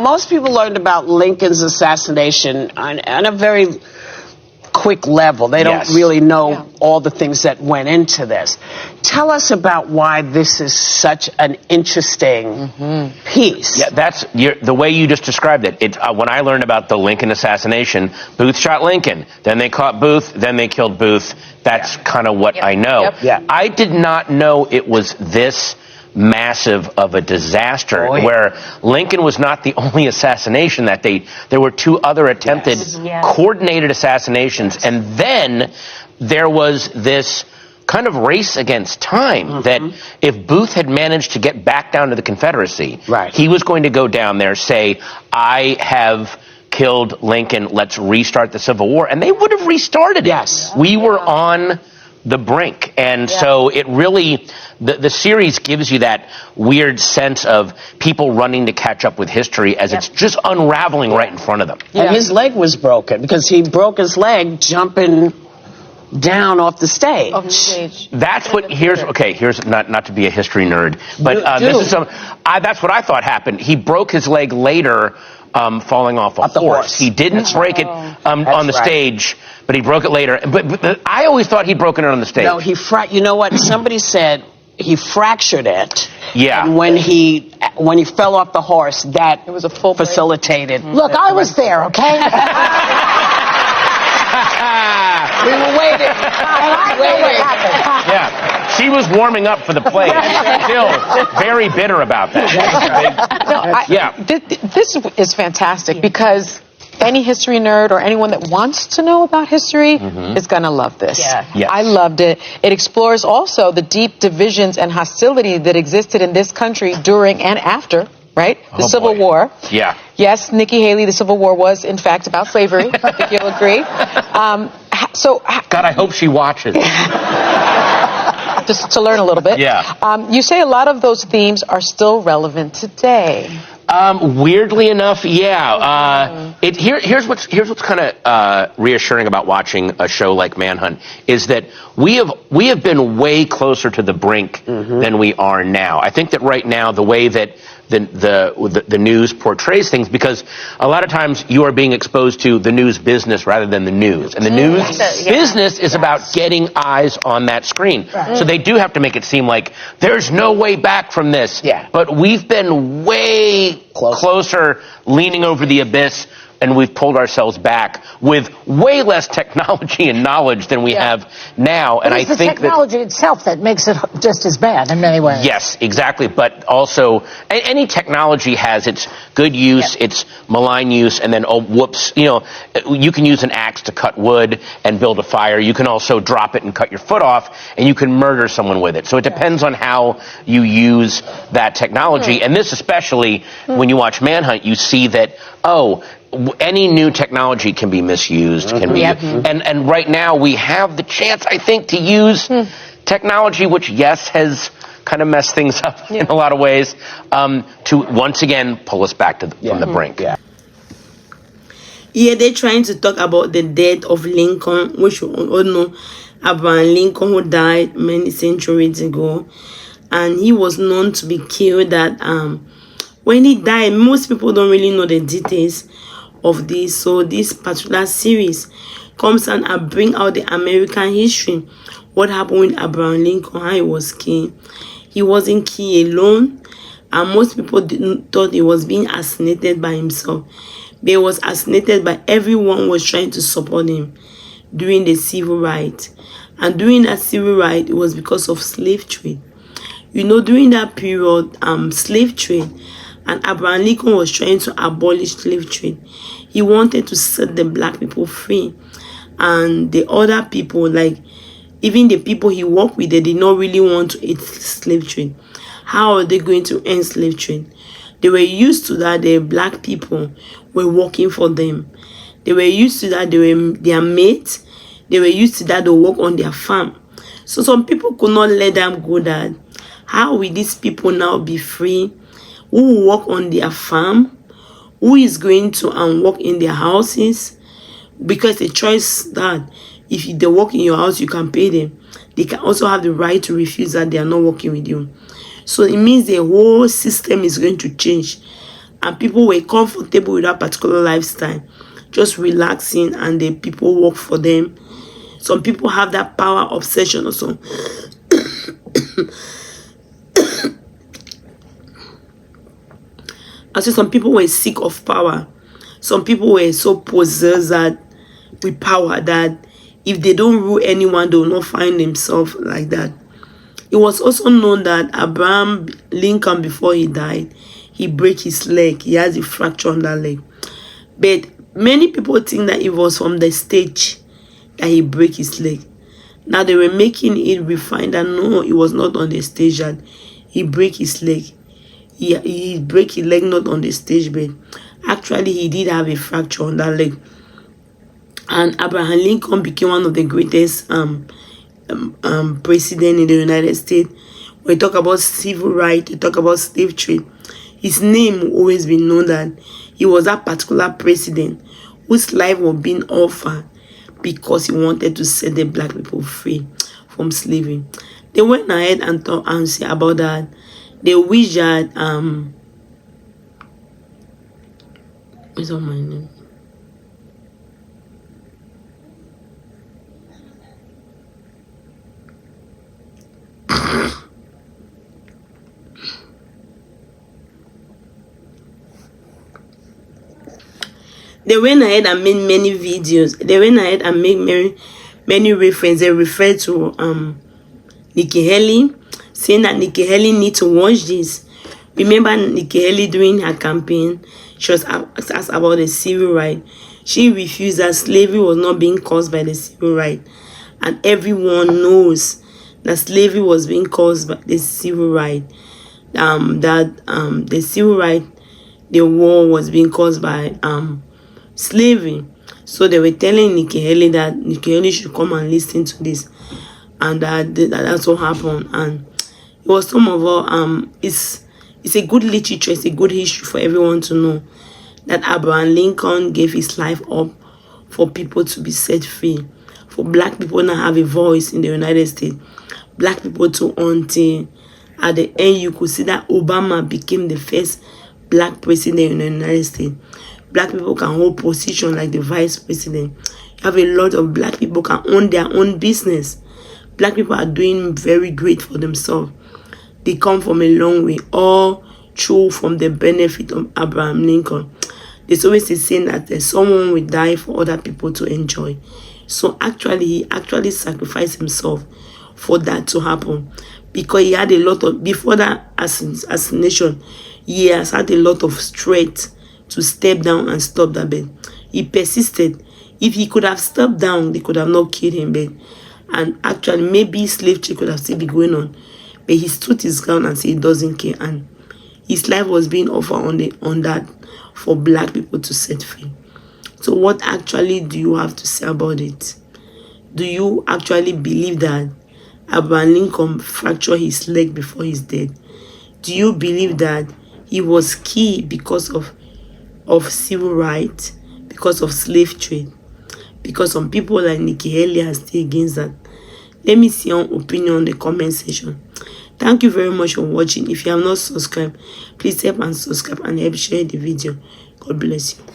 most people learned about Lincoln's assassination on a very quick level. They don't really know all the things that went into this. Tell us about why this is such an interesting piece. Yeah, that's the way you just described it. When I learned about the Lincoln assassination, Booth shot Lincoln, then they caught Booth, then they killed Booth. That's kind of what I know. I did not know it was this massive of a disaster, where Lincoln was not the only assassination that day. There were 2 other attempted coordinated assassinations, and then there was this kind of race against time that if Booth had managed to get back down to the Confederacy, he was going to go down there, say, I have killed Lincoln, let's restart the Civil War, and they would have restarted it. We were on the brink. And so it really, the series gives you that weird sense of people running to catch up with history as it's just unraveling right in front of them. And his leg was broken because he broke his leg jumping down off the stage. That's what, here's not to be a history nerd, but this is that's what I thought happened. He broke his leg later falling off a horse. He didn't break it on the stage, but he broke it later. But I always thought he'd broken it on the stage. No, you know what? Somebody said he fractured it. Yeah. And when he fell off the horse, that it was a full facilitated. Look, I was there, okay? We were waiting. Yeah. She was warming up for the play. Still very bitter about that. This is fantastic because any history nerd or anyone that wants to know about history is going to love this. I loved it. It explores also the deep divisions and hostility that existed in this country during and after, right? The Civil War. Yeah. Yes, Nikki Haley, the Civil War was, in fact, about slavery. I think you'll agree. God, I hope she watches. Just to learn a little bit. Yeah. You say a lot of those themes are still relevant today. Weirdly enough, here's what's kind of reassuring about watching a show like Manhunt is that we have been way closer to the brink than we are now. I think that right now the way that the news portrays things, because a lot of times you are being exposed to the news business rather than the news, and the news business is about getting eyes on that screen. So they do have to make it seem like there's no way back from this. But we've been way closer, leaning over the abyss, and we've pulled ourselves back with way less technology and knowledge than we have now. And I think the technology itself that makes it just as bad in many ways. Yes, exactly. But also, any technology has its good use, its malign use, and then, oh, whoops, you can use an axe to cut wood and build a fire. You can also drop it and cut your foot off, and you can murder someone with it. So it depends on how you use that technology. And this especially, when you watch Manhunt, you see that, any new technology can be misused, and right now we have the chance, I think, to use technology, which has kind of messed things up in a lot of ways, to once again pull us back to from the brink. They're trying to talk about the death of Lincoln, which we all know Abraham Lincoln, who died many centuries ago, and he was known to be killed. That when he died, most people don't really know the details of this. So this particular series comes and bring out the American history, what happened with Abraham Lincoln, how he was killed. He wasn't killed alone, and most people thought he was being assassinated by himself. But he was assassinated by everyone who was trying to support him during the civil rights. And during that civil right, it was because of slave trade. During that period, slave trade, and Abraham Lincoln was trying to abolish slave trade. He wanted to set the black people free. And the other people, like even the people he worked with, they did not really want to end slave trade. How are they going to end slave trade? They were used to that. The black people were working for them. They were used to that. They were their mates. They were used to that. They work on their farm. So some people could not let them go that. How will these people now be free? Who will work on their farm? Who is going to work in their houses? Because the choice that if they work in your house, you can pay them. They can also have the right to refuse that they are not working with you. So it means the whole system is going to change. and people were comfortable with that particular lifestyle, just relaxing, and the people work for them. Some people have that power obsession also. I say some people were sick of power. Some people were so possessed that with power that if they don't rule anyone, they will not find themselves like that. It was also known that Abraham Lincoln, before he died, he broke his leg. He has a fracture on that leg. But many people think that it was from the stage that he broke his leg. Now they were making it refined that no, it was not on the stage that he broke his leg. He broke his leg not on the stage, but actually he did have a fracture on that leg. And Abraham Lincoln became one of the greatest president in the United States. We talk about civil rights, we talk about slave trade. His name will always be known that he was that particular president whose life was being offered because he wanted to set the black people free from slavery. They went ahead and talked and said about that. They wish that what's on my name? They went ahead and made many videos. They went ahead and made many references. They referred to Nikki Haley, saying that Nikki Haley needs to watch this. Remember Nikki Haley during her campaign, she was asked about the civil right. She refused that slavery was not being caused by the civil right. And everyone knows that slavery was being caused by the civil right. The civil right, the war was being caused by slavery. So they were telling Nikki Haley that Nikki Haley should come and listen to this, and that's what happened. And it was some of our it's a good literature, it's a good history for everyone to know that Abraham Lincoln gave his life up for people to be set free, for black people to have a voice in the United States, black people to, until at the end you could see that Obama became the first black president in the United States. Black people can hold position like the vice president. You have a lot of black people can own their own business. Black people are doing very great for themselves. They come from a long way, all true from the benefit of Abraham Lincoln. There's always a saying that someone will die for other people to enjoy. So actually, he actually sacrificed himself for that to happen, because he had a lot of, before that assassination, he has had a lot of strength to step down and stop that bed. He persisted. If he could have stepped down, they could have not killed him. But, and actually, maybe slave trade could have still been going on. But he stood his ground and said he doesn't care. And his life was being offered on that for black people to set free. So what actually do you have to say about it? Do you actually believe that Abraham Lincoln fractured his leg before his death? Do you believe that he was key because of civil rights, because of slave trade? Because some people like Nikki Haley are still against that. Let me see your opinion in the comment section. Thank you very much for watching. If you have not subscribed, please help and subscribe and help share the video. God bless you.